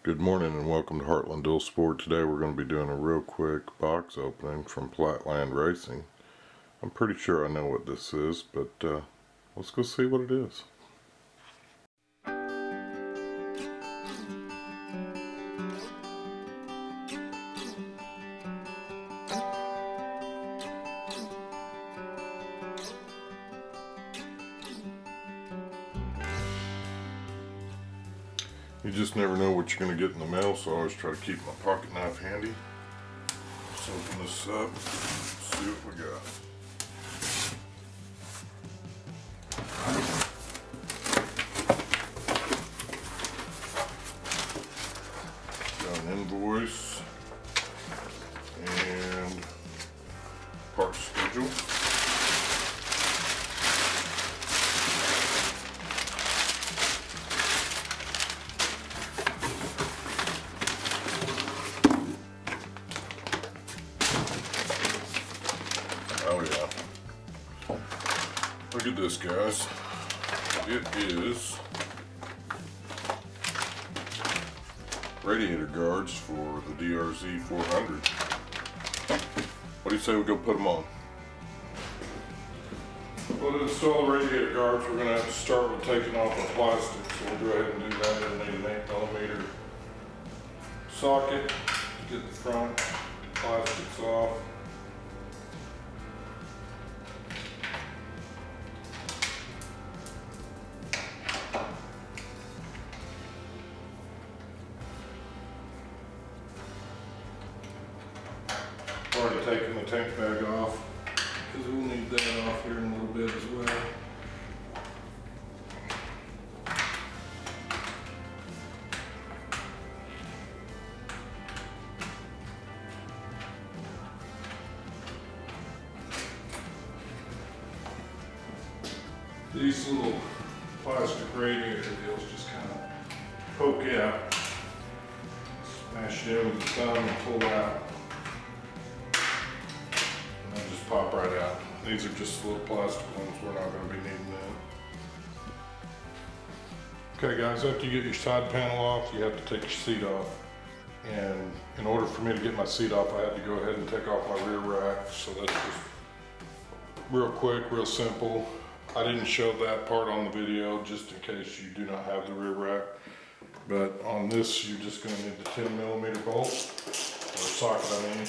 Good morning and welcome to Heartland Dual Sport. Today we're going to be doing a real quick box opening from Flatland Racing. I'm pretty sure I know what this is, but let's go see what it is. You just never know what you're going to get in the mail, so I always try to keep my pocket knife handy. Let's open this up, see what we got. Got an invoice and part schedule. Oh yeah. Look at this, guys. It is radiator guards for the DRZ400. What do you say we go put them on? Well, to install the radiator guards, we're going to have to start with taking off the plastic. So we'll go ahead and do that. We'll need an 8mm socket to get the front plastics off. Already taking the tank bag off because we'll need that off here in a little bit as well. These little plastic radiator deals just kind of poke out, smash it in with the thumb and pull out. Pop right out. These are just little plastic ones. We're not going to be needing that. Okay guys, after you get your side panel off, you have to take your seat off. And in order for me to get my seat off, I had to go ahead and take off my rear rack. So that's just real quick, real simple. I didn't show that part on the video just in case you do not have the rear rack. But on this, you're just going to need the 10mm bolt, or socket I mean.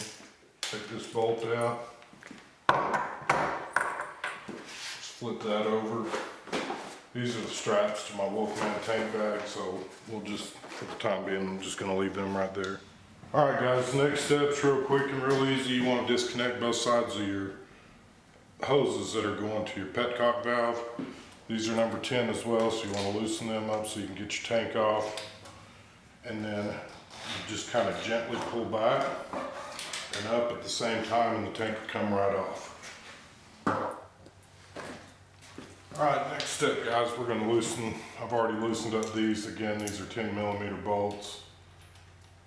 Take this bolt out. Just flip that over. These are the straps to my Wolfman tank bag, so we'll just, for the time being, I'm just going to leave them right there. Alright guys, next step's real quick and real easy. You want to disconnect both sides of your hoses that are going to your petcock valve. These are number 10 as well, so you want to loosen them up so you can get your tank off. And then you just kind of gently pull back and up at the same time, and the tank will come right off. Alright, next step guys, we're going to loosen, I've already loosened up these. Again, these are 10mm bolts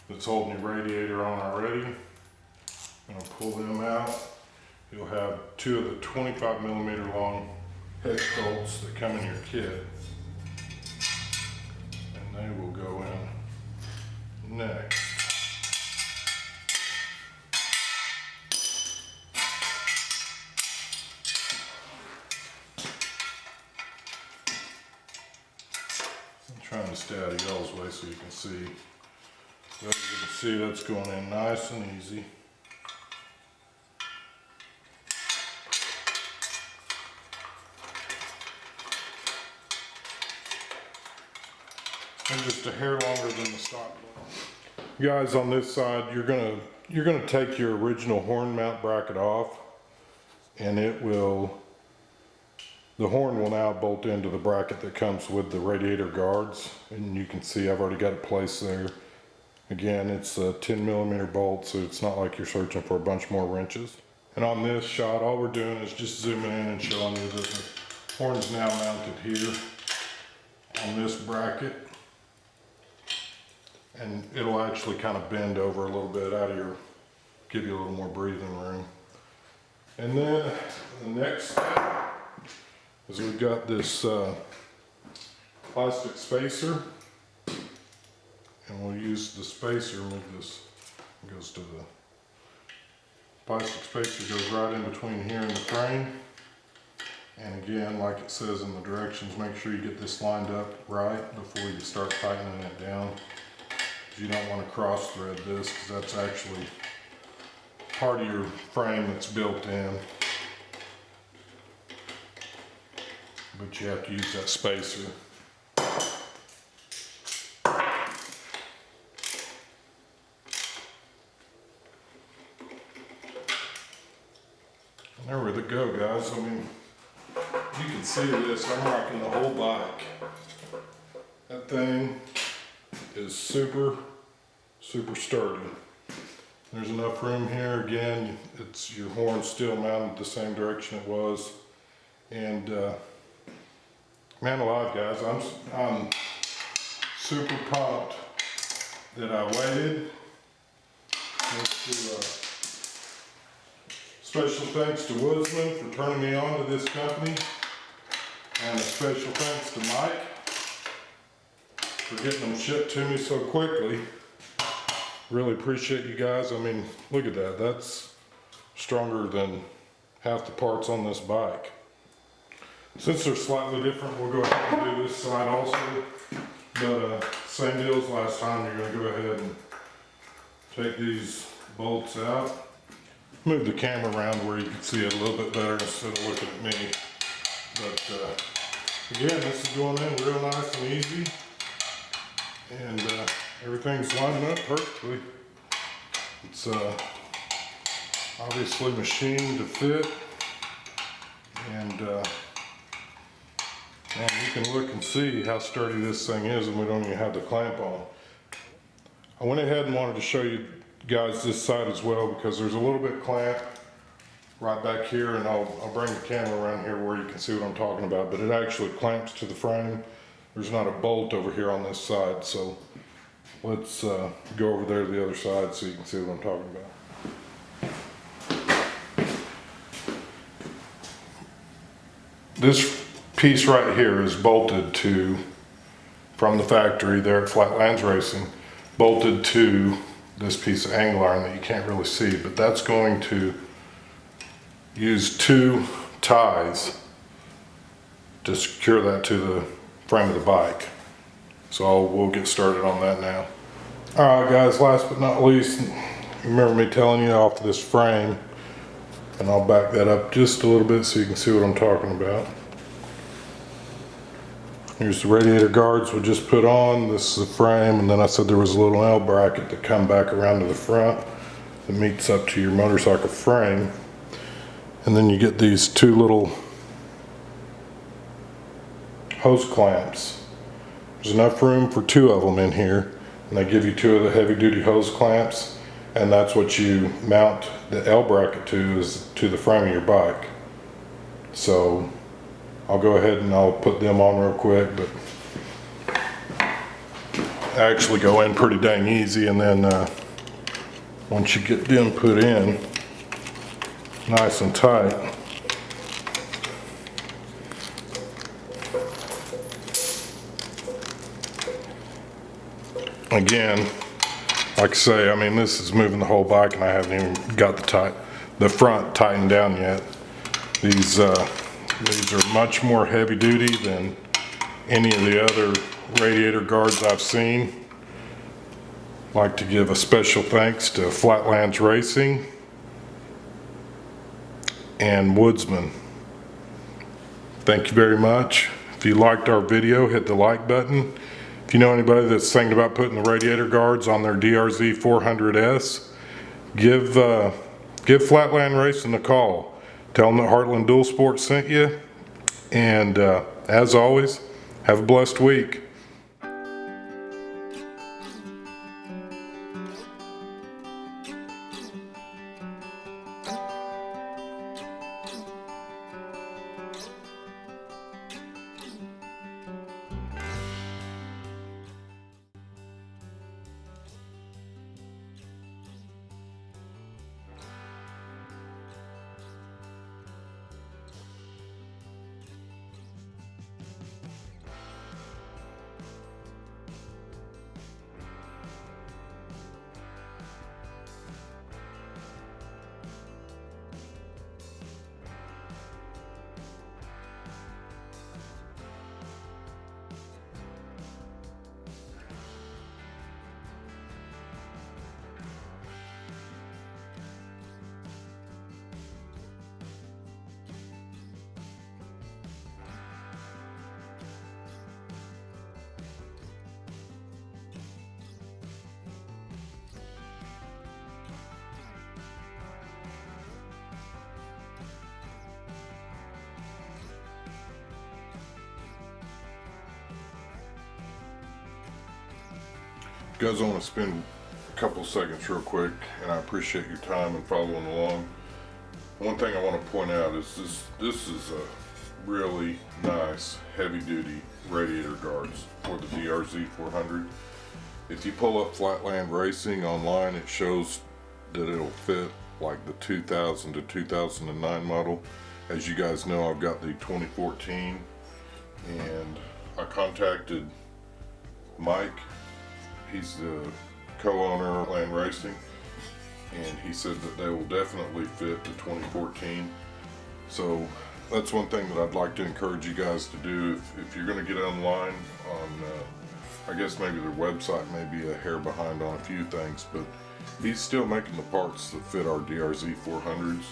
that's holding your radiator on already. I'm going to pull them out. You'll have two of the 25mm long hex bolts that come in your kit, and they will go in next. Trying to stay out of y'all's way so you can see. As you can see, that's going in nice and easy. And just a hair longer than the stock. Guys, on this side, you're gonna take your original horn mount bracket off, and the horn will now bolt into the bracket that comes with the radiator guards, and you can see I've already got it placed there. Again, it's a 10mm bolt, so it's not like you're searching for a bunch more wrenches. And on this shot, all we're doing is just zooming in and showing you that the horn's now mounted here on this bracket. And it'll actually kind of bend over a little bit give you a little more breathing room. And then the next step is we've got this plastic spacer, and and we'll use the spacer, move this, it goes to the plastic spacer, goes right in between here and the frame. And again, like it says in the directions, make sure you get this lined up right before you start tightening it down. You don't want to cross thread this, because that's actually part of your frame that's built in. But you have to use that spacer. And there we go, guys. I mean, you can see this, I'm rocking the whole bike. That thing is super sturdy. There's enough room here. Again, it's your horn still mounted the same direction it was. And man alive, guys, I'm super pumped that I waited. Special thanks to Woodsman for turning me on to this company, and a special thanks to Mike for getting them shipped to me so quickly. Really appreciate you guys. I mean, look at that. That's stronger than half the parts on this bike. Since they're slightly different, we'll go ahead and do this side also. But same deal as last time. You're going to go ahead and take these bolts out. Move the camera around where you can see it a little bit better instead of looking at me. But again, this is going in real nice and easy. And everything's lining up perfectly. It's obviously machined to fit. And man, you can look and see how sturdy this thing is, and we don't even have the clamp on. I went ahead and wanted to show you guys this side as well, because there's a little bit clamp right back here, and I'll bring the camera around here where you can see what I'm talking about, but it actually clamps to the frame. There's not a bolt over here on this side, so let's go over there to the other side so you can see what I'm talking about. This piece right here is bolted to, from the factory there at Flatland Racing, bolted to this piece of angle iron that you can't really see, but that's going to use 2 ties to secure that to the frame of the bike. So we'll get started on that now. Alright guys, last but not least, remember me telling you off this frame, and I'll back that up just a little bit so you can see what I'm talking about. Here's the radiator guards we just put on. This is the frame, and then I said there was a little L bracket to come back around to the front that meets up to your motorcycle frame. And then you get these 2 little hose clamps. There's enough room for 2 of them in here, and they give you 2 of the heavy duty hose clamps, and that's what you mount the L bracket to, is to the frame of your bike. So I'll go ahead and I'll put them on real quick, but actually go in pretty dang easy, and then once you get them put in nice and tight, again, like I say, I mean, this is moving the whole bike, and I haven't even got the front tightened down yet. These are much more heavy duty than any of the other radiator guards I've seen. I'd like to give a special thanks to Flatland Racing and Woodsman. Thank you very much. If you liked our video, hit the like button. If you know anybody that's thinking about putting the radiator guards on their DRZ400S, give Flatland Racing a call. Tell them that Heartland Dual Sports sent you, and as always, have a blessed week. Guys, I want to spend a couple seconds real quick, and I appreciate your time and following along. One thing I want to point out is this is a really nice heavy-duty radiator guards for the DRZ400. If you pull up Flatland Racing online, it shows that it'll fit like the 2000 to 2009 model. As you guys know, I've got the 2014, and I contacted Mike. He's the co-owner of Heartland Racing, and he said that they will definitely fit the 2014. So that's one thing that I'd like to encourage you guys to do. If you're going to get online on, I guess maybe their website may be a hair behind on a few things, but he's still making the parts that fit our DRZ400s.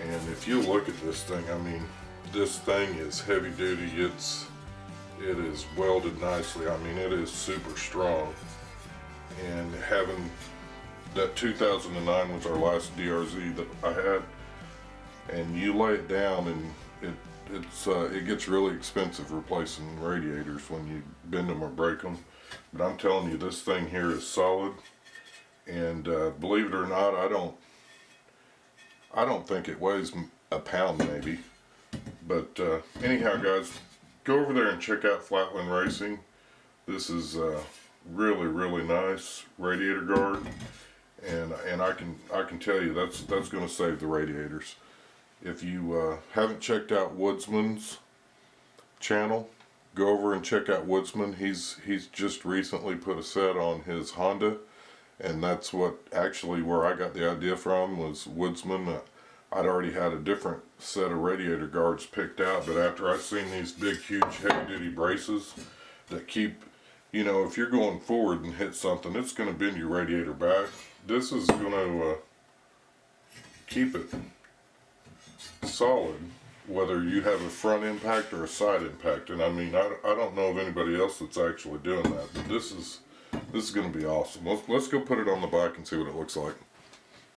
And if you look at this thing, I mean, this thing is heavy duty. It is welded nicely. I mean, it is super strong. And having that 2009 was our last DRZ that I had, and you lay it down and it gets really expensive replacing radiators when you bend them or break them. But I'm telling you, this thing here is solid, and believe it or not, I don't think it weighs a pound maybe. But anyhow, guys, go over there and check out Flatland Racing. This is really nice radiator guard, and I can tell you that's going to save the radiators. If you haven't checked out Woodsman's channel, go over and check out Woodsman. He's just recently put a set on his Honda, and that's what actually where I got the idea from, was Woodsman. I'd already had a different set of radiator guards picked out, but after I seen these big huge heavy duty braces that keep, you know, if you're going forward and hit something, it's going to bend your radiator back. This is going to keep it solid, whether you have a front impact or a side impact. And I mean, I don't know of anybody else that's actually doing that, but this is going to be awesome. Let's go put it on the bike and see what it looks like.